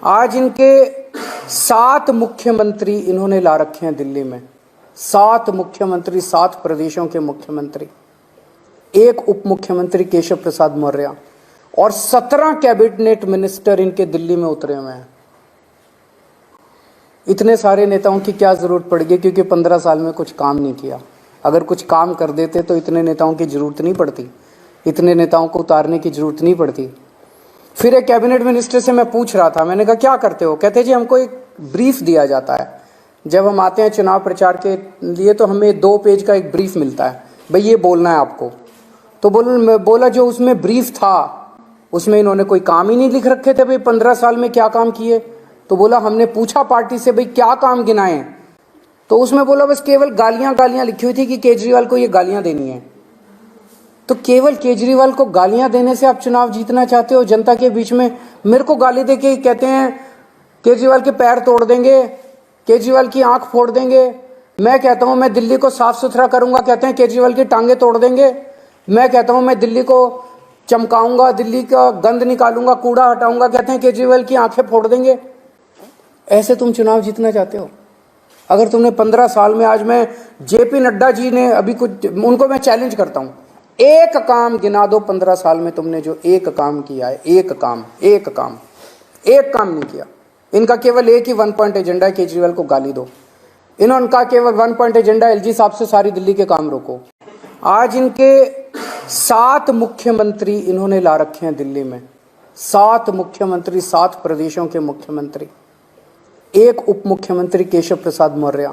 आज इनके 7 मुख्यमंत्री इन्होंने ला रखे हैं दिल्ली में। 7 मुख्यमंत्री, 7 प्रदेशों के मुख्यमंत्री, 1 उप मुख्यमंत्री केशव प्रसाद मौर्य और 17 कैबिनेट मिनिस्टर इनके दिल्ली में उतरे हुए हैं। इतने सारे नेताओं की क्या जरूरत पड़ गई, क्योंकि 15 साल में कुछ काम नहीं किया। अगर कुछ काम कर देते तो इतने नेताओं की जरूरत नहीं पड़ती, इतने नेताओं को उतारने की जरूरत नहीं पड़ती। फिर एक कैबिनेट मिनिस्टर से मैं पूछ रहा था, मैंने कहा क्या करते हो? कहते जी हमको एक ब्रीफ दिया जाता है, जब हम आते हैं चुनाव प्रचार के लिए तो हमें 2 पेज का एक ब्रीफ मिलता है, भाई ये बोलना है आपको। तो बोला जो उसमें ब्रीफ था उसमें इन्होंने कोई काम ही नहीं लिख रखे थे, भाई 15 साल में क्या काम किए। तो बोला हमने पूछा पार्टी से भाई क्या काम गिनाए, तो उसमें बोला बस केवल गालियां लिखी हुई थी कि केजरीवाल को ये गालियां देनी है। तो केवल केजरीवाल को गालियां देने से आप चुनाव जीतना चाहते हो? जनता के बीच में मेरे को गाली देके कहते हैं केजरीवाल के पैर तोड़ देंगे, केजरीवाल की आंख फोड़ देंगे। मैं कहता हूं मैं दिल्ली को साफ सुथरा करूंगा, कहते हैं केजरीवाल की टांगे तोड़ देंगे। मैं कहता हूं मैं दिल्ली को चमकाऊंगा, दिल्ली का गंद निकालूंगा, कूड़ा हटाऊंगा, कहते हैं केजरीवाल की आंखें फोड़ देंगे। ऐसे तुम चुनाव जीतना चाहते हो? अगर तुमने 15 साल में, आज मैं जेपी नड्डा जी ने अभी कुछ, उनको मैं चैलेंज करता हूं, एक काम गिना दो 15 साल में तुमने जो एक काम किया है। एक काम नहीं किया। इनका केवल एक ही 1 पॉइंट एजेंडा है, केजरीवाल को गाली दो। इनका केवल 1 पॉइंट एजेंडा, एलजी साहब से सारी दिल्ली के काम रोको। आज इनके 7 मुख्यमंत्री इन्होंने ला रखे हैं दिल्ली में। 7 मुख्यमंत्री, 7 प्रदेशों के मुख्यमंत्री, 1 उप मुख्यमंत्री केशव प्रसाद मौर्य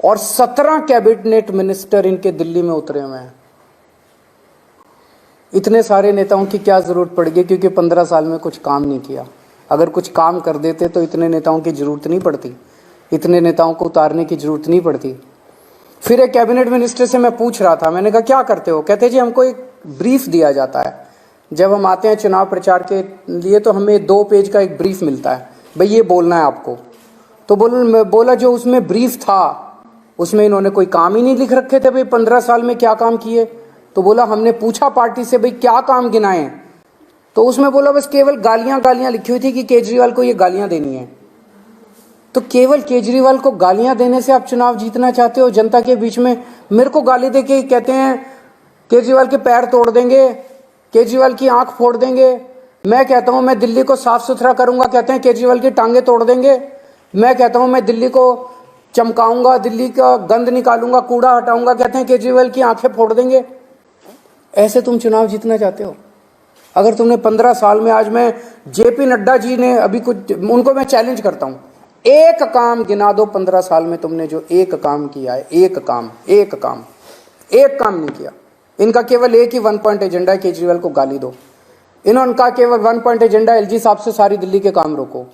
और 17 कैबिनेट मिनिस्टर इनके दिल्ली में उतरे हुए हैं। इतने सारे नेताओं की क्या जरूरत पड़ गई, क्योंकि 15 साल में कुछ काम नहीं किया। अगर कुछ काम कर देते तो इतने नेताओं की जरूरत नहीं पड़ती, इतने नेताओं को उतारने की जरूरत नहीं पड़ती। फिर एक कैबिनेट मिनिस्टर से मैं पूछ रहा था, मैंने कहा क्या करते हो? कहते जी हमको एक ब्रीफ दिया जाता है, जब हम आते हैं चुनाव प्रचार के लिए तो हमें 2 पेज का एक ब्रीफ मिलता है, भाई ये बोलना है आपको। तो बोला जो उसमें ब्रीफ था उसमें इन्होंने कोई काम ही नहीं लिख रखे थे, भाई 15 साल में क्या काम किए। तो बोला हमने पूछा पार्टी से भाई क्या काम गिनाए, तो उसमें बोला बस केवल गालियां लिखी हुई थी कि केजरीवाल को ये गालियां देनी है। तो केवल केजरीवाल को गालियां देने से आप चुनाव जीतना चाहते हो? जनता के बीच में मेरे को गाली देके कहते हैं केजरीवाल के पैर तोड़ देंगे, केजरीवाल की आंख फोड़ देंगे। मैं कहता हूं मैं दिल्ली को साफ सुथरा करूंगा, कहते हैं केजरीवाल की टांगे तोड़ देंगे। मैं कहता हूं मैं दिल्ली को चमकाऊंगा, दिल्ली का गंद निकालूंगा, कूड़ा हटाऊंगा, कहते हैं केजरीवाल की आंखें फोड़ देंगे। ऐसे तुम चुनाव जीतना चाहते हो? अगर तुमने 15 साल में, आज मैं जेपी नड्डा जी ने अभी कुछ, उनको मैं चैलेंज करता हूं, एक काम गिना दो 15 साल में तुमने जो एक काम किया है। एक काम नहीं किया। इनका केवल एक ही 1 पॉइंट एजेंडा है, केजरीवाल को गाली दो। इनका केवल 1 पॉइंट एजेंडा, एलजी साहब से सारी दिल्ली के काम रोको।